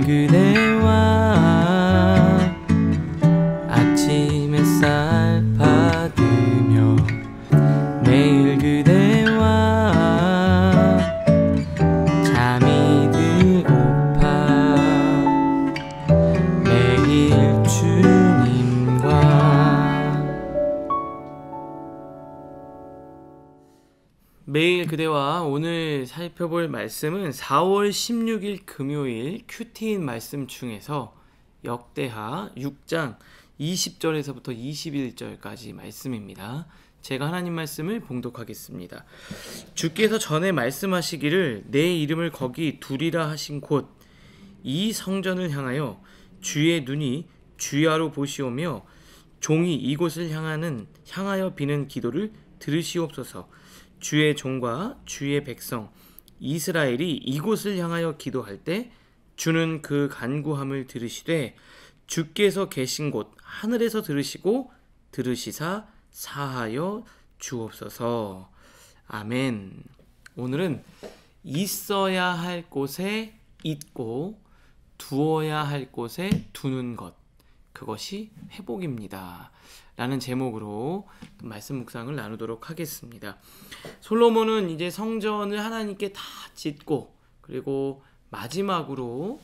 그대와 아침 햇살 받으며 매일 그대와 잠이 들고파 매일 주님과 매일 그대와 오늘 살펴볼 말씀은 4월 16일 금요일 큐티인 말씀 중에서 역대하 6장 20절에서부터 21절까지 말씀입니다. 제가 하나님 말씀을 봉독하겠습니다. 주께서 전에 말씀하시기를 내 이름을 거기 두리라 하신 곳 이 성전을 향하여 주의 눈이 주야로 보시오며 종이 이곳을 향하여 비는 기도를 들으시옵소서. 주의 종과 주의 백성 이스라엘이 이곳을 향하여 기도할 때 주는 그 간구함을 들으시되 주께서 계신 곳 하늘에서 들으시고 들으시사 사하여 주옵소서. 아멘. 오늘은 있어야 할 곳에 있고 두어야 할 곳에 두는 것, 그것이 회복입니다 라는 제목으로 말씀 묵상을 나누도록 하겠습니다. 솔로몬은 이제 성전을 하나님께 다 짓고 그리고 마지막으로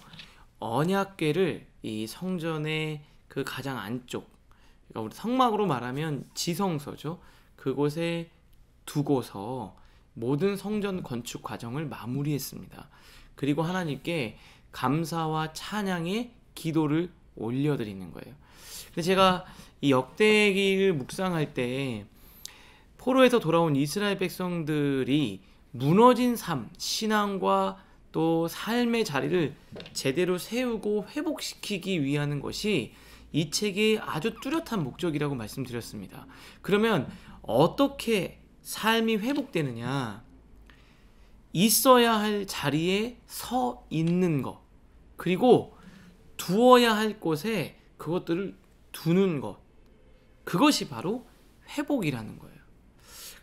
언약궤를 이 성전의 그 가장 안쪽, 그러니까 우리 성막으로 말하면 지성소죠. 그곳에 두고서 모든 성전 건축 과정을 마무리했습니다. 그리고 하나님께 감사와 찬양의 기도를 올려드리는 거예요. 근데 제가 이 역대기를 묵상할 때 포로에서 돌아온 이스라엘 백성들이 무너진 삶, 신앙과 또 삶의 자리를 제대로 세우고 회복시키기 위한 것이 이 책의 아주 뚜렷한 목적이라고 말씀드렸습니다. 그러면 어떻게 삶이 회복되느냐? 있어야 할 자리에 서 있는 것, 그리고 두어야 할 곳에 그것들을 두는 것, 그것이 바로 회복이라는 거예요.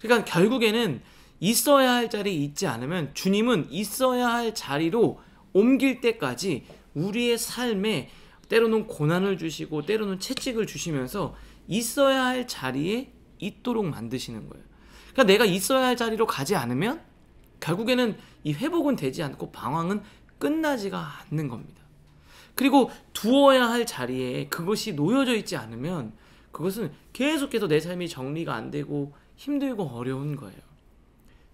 그러니까 결국에는 있어야 할 자리에 있지 않으면 주님은 있어야 할 자리로 옮길 때까지 우리의 삶에 때로는 고난을 주시고 때로는 채찍을 주시면서 있어야 할 자리에 있도록 만드시는 거예요. 그러니까 내가 있어야 할 자리로 가지 않으면 결국에는 이 회복은 되지 않고 방황은 끝나지가 않는 겁니다. 그리고 두어야 할 자리에 그것이 놓여져 있지 않으면 그것은 계속해서 내 삶이 정리가 안 되고 힘들고 어려운 거예요.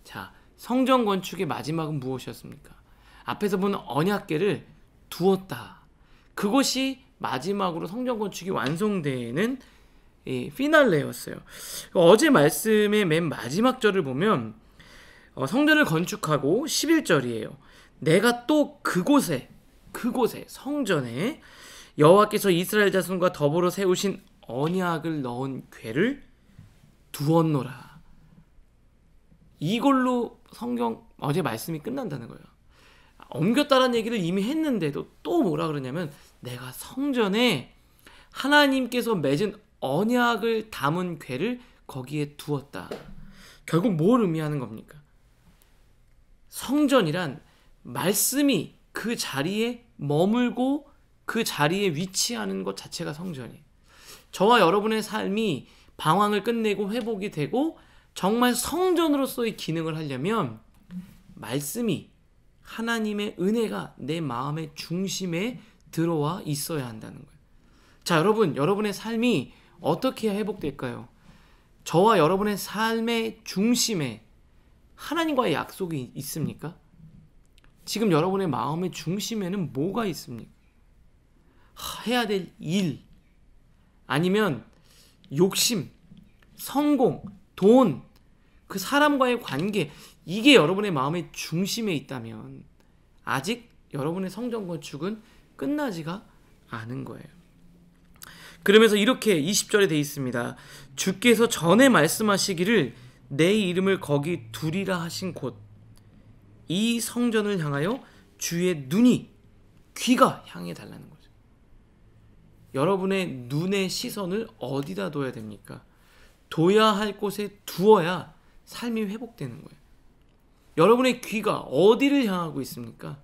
자, 성전 건축의 마지막은 무엇이었습니까? 앞에서 보는 언약궤를 두었다. 그것이 마지막으로 성전 건축이 완성되는 피날레였어요. 어제 말씀의 맨 마지막 절을 보면 성전을 건축하고 11절이에요. 내가 또 그곳에 성전에 여호와께서 이스라엘 자손과 더불어 세우신 언약을 넣은 궤를 두었노라. 이걸로 성경 어제 말씀이 끝난다는 거예요. 옮겼다라는 얘기를 이미 했는데도 또 뭐라 그러냐면 내가 성전에 하나님께서 맺은 언약을 담은 궤를 거기에 두었다. 결국 뭘 의미하는 겁니까? 성전이란 말씀이 그 자리에 머물고 그 자리에 위치하는 것 자체가 성전이에요. 저와 여러분의 삶이 방황을 끝내고 회복이 되고 정말 성전으로서의 기능을 하려면 말씀이, 하나님의 은혜가 내 마음의 중심에 들어와 있어야 한다는 거예요. 자, 여러분의 삶이 어떻게 해야 회복될까요? 저와 여러분의 삶의 중심에 하나님과의 약속이 있습니까? 지금 여러분의 마음의 중심에는 뭐가 있습니까? 해야 될 일, 아니면 욕심, 성공, 돈, 그 사람과의 관계, 이게 여러분의 마음의 중심에 있다면 아직 여러분의 성전 건축은 끝나지가 않은 거예요. 그러면서 이렇게 20절에 되어 있습니다. 주께서 전에 말씀하시기를 내 이름을 거기 두리라 하신 곳 이 성전을 향하여 주의 눈이, 귀가 향해 달라는 거죠. 여러분의 눈의 시선을 어디다 둬야 됩니까? 둬야 할 곳에 두어야 삶이 회복되는 거예요. 여러분의 귀가 어디를 향하고 있습니까?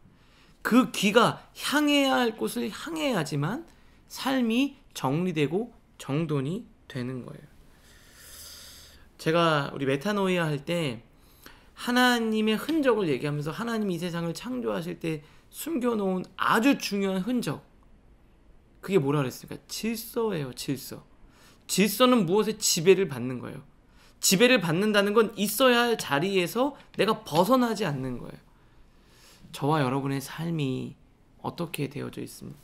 그 귀가 향해야 할 곳을 향해야지만 삶이 정리되고 정돈이 되는 거예요. 제가 우리 메타노이아 할 때 하나님의 흔적을 얘기하면서 하나님이 이 세상을 창조하실 때 숨겨놓은 아주 중요한 흔적, 그게 뭐라 그랬습니까? 질서예요. 질서. 질서는 무엇에 지배를 받는 거예요. 지배를 받는다는 건 있어야 할 자리에서 내가 벗어나지 않는 거예요. 저와 여러분의 삶이 어떻게 되어져 있습니까?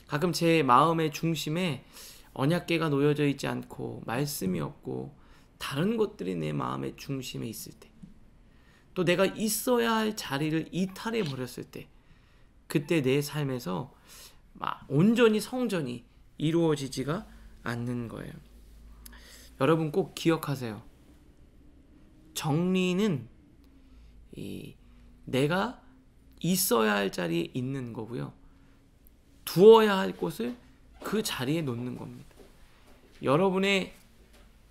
가끔 제 마음의 중심에 언약궤가 놓여져 있지 않고 말씀이 없고 다른 것들이 내 마음의 중심에 있을 때, 또 내가 있어야 할 자리를 이탈해 버렸을 때, 그때 내 삶에서 온전히 성전이 이루어지지가 않는 거예요. 여러분 꼭 기억하세요. 정리는 내가 있어야 할 자리에 있는 거고요. 두어야 할 곳을 그 자리에 놓는 겁니다. 여러분의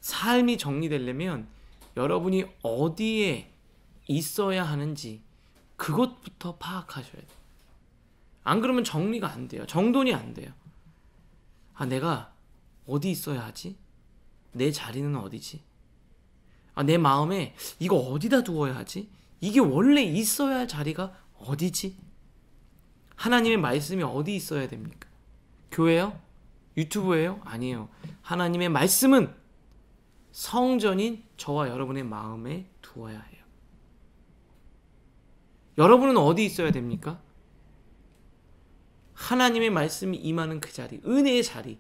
삶이 정리되려면 여러분이 어디에 있어야 하는지 그것부터 파악하셔야 돼요. 안 그러면 정리가 안 돼요. 정돈이 안 돼요. 내가 어디 있어야 하지? 내 자리는 어디지? 내 마음에 이거 어디다 두어야 하지? 이게 원래 있어야 할 자리가 어디지? 하나님의 말씀이 어디 있어야 됩니까? 교회요? 유튜브예요? 아니에요. 하나님의 말씀은 성전인 저와 여러분의 마음에 두어야 해요. 여러분은 어디 있어야 됩니까? 하나님의 말씀이 임하는 그 자리, 은혜의 자리,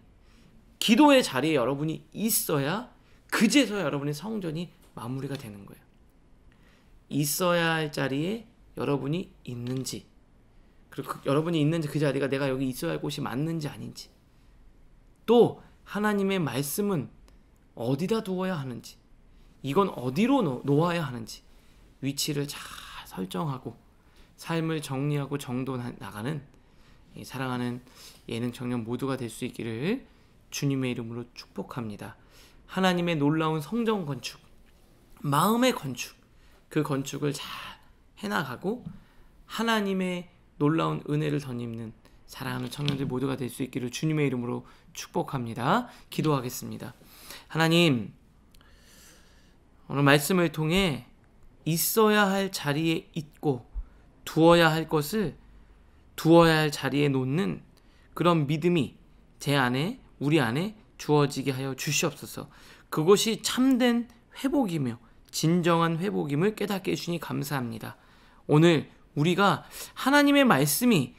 기도의 자리에 여러분이 있어야 그제서야 여러분의 성전이 마무리가 되는 거예요. 있어야 할 자리에 여러분이 있는지, 그리고 여러분이 있는 그 자리가 내가 여기 있어야 할 곳이 맞는지 아닌지, 또 하나님의 말씀은 어디다 두어야 하는지, 이건 어디로 놓아야 하는지 위치를 잘 설정하고 삶을 정리하고 정돈해 나가는 사랑하는 예능 청년 모두가 될 수 있기를 주님의 이름으로 축복합니다. 하나님의 놀라운 성전 건축, 마음의 건축, 그 건축을 잘 해나가고 하나님의 놀라운 은혜를 덧입는 사랑하는 청년들 모두가 될 수 있기를 주님의 이름으로 축복합니다. 기도하겠습니다. 하나님, 오늘 말씀을 통해 있어야 할 자리에 있고 두어야 할 것을 두어야 할 자리에 놓는 그런 믿음이 제 안에, 우리 안에 주어지게 하여 주시옵소서. 그것이 참된 회복이며 진정한 회복임을 깨닫게 해주시니 감사합니다. 오늘 우리가 하나님의 말씀이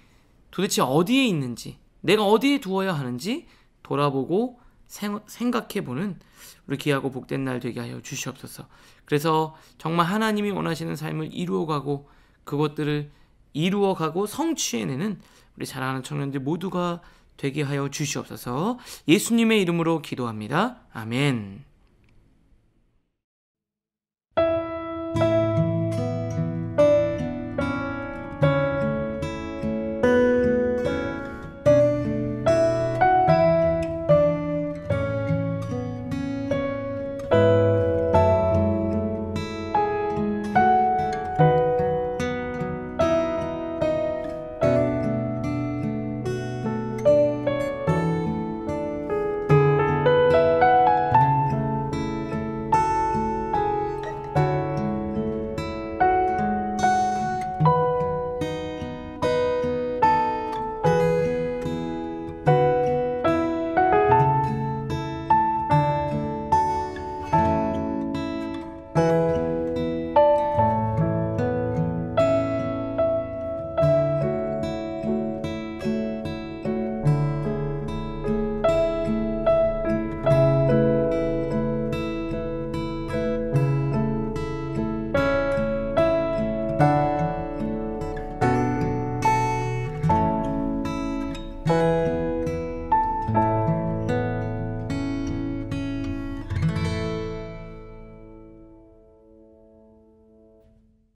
도대체 어디에 있는지, 내가 어디에 두어야 하는지 돌아보고 생각해보는 우리 귀하고 복된 날 되게 하여 주시옵소서. 그래서 정말 하나님이 원하시는 삶을 이루어가고 그것들을 이루어가고 성취해내는 우리 사랑하는 청년들 모두가 되게 하여 주시옵소서. 예수님의 이름으로 기도합니다. 아멘.